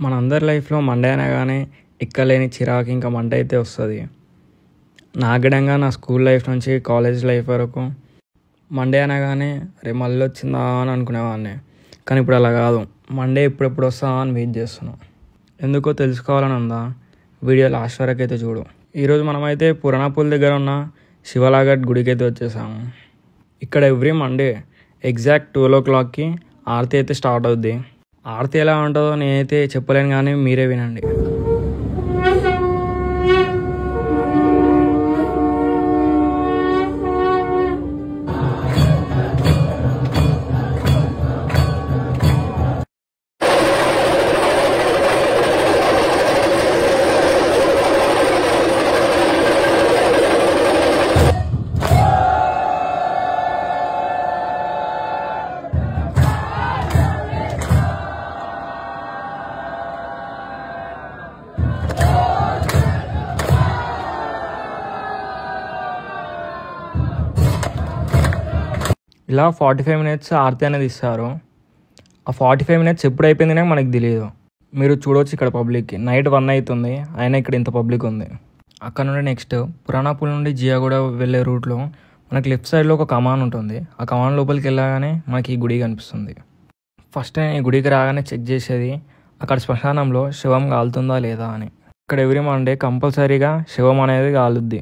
మనందరి లైఫ్లో మండే అనగానే ఎక్కలేని చిరాకు ఇంకా మంట అయితే వస్తుంది. నాగడంగా నా స్కూల్ లైఫ్ నుంచి కాలేజ్ లైఫ్ వరకు మండే అనగానే రేపు మళ్ళీ వచ్చిందా అని అనుకునేవాడిని. కానీ ఇప్పుడు అలా కాదు. మండే ఎప్పుడెప్పుడు వస్తా అని వెయిట్ చేస్తున్నాను. ఎందుకో తెలుసుకోవాలని ఉందా? వీడియో లాస్ట్ వరకు అయితే చూడు. ఈరోజు మనమైతే పురాణాపూల్ దగ్గర ఉన్న శివలాగట్ గుడికి అయితే వచ్చేసాము. ఇక్కడ ఎవ్రీ మండే ఎగ్జాక్ట్ 12 o'clockకి ఆరతి అయితే స్టార్ట్ అవుద్ది. ఆరతి ఎలా ఉంటుందో నేనైతే చెప్పలేను, కానీ మీరే వినండి. ఇలా 45 minutes ఆరతి అనేది ఇస్తారు. ఆ 45 minutes ఎప్పుడు అయిపోయిందనే మనకు తెలియదు. మీరు చూడవచ్చు ఇక్కడ పబ్లిక్కి నైట్ 1 అవుతుంది, అయినా ఇక్కడ ఇంత పబ్లిక్ ఉంది. అక్కడ నుండి నెక్స్ట్ పురాణాపూల్ నుండి జియాగూడ వెళ్ళే రూట్లో మనకి లెఫ్ట్ సైడ్లో ఒక కమాన్ ఉంటుంది. ఆ కమాన్ లోపలికి వెళ్ళగానే మనకి ఈ గుడి కనిపిస్తుంది. ఫస్ట్ నేను ఈ గుడికి రాగానే చెక్ చేసేది అక్కడ శ్మశానంలో శవం కాలుతుందా లేదా అని. ఇక్కడ ఎవ్రీ మండే కంపల్సరీగా శవం అనేది కాలుద్ది.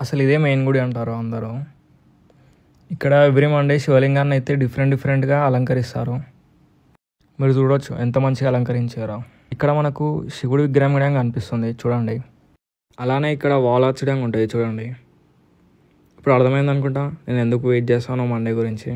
అసలు ఇదే మెయిన్ గుడి అంటారు అందరూ. ఇక్కడ ఎవ్రీ మండే శివలింగాన్ని అయితే డిఫరెంట్గా అలంకరిస్తారు. మీరు చూడవచ్చు ఎంత మంచిగా అలంకరించారో. ఇక్కడ మనకు శివుడి విగ్రహం కూడా కనిపిస్తుంది చూడండి. అలానే ఇక్కడ వాల్ ఆర్చ్ ఉంటుంది చూడండి. ఇప్పుడు అర్థమైంది అనుకుంటా నేను ఎందుకు వెయిట్ చేస్తానో మండే గురించి.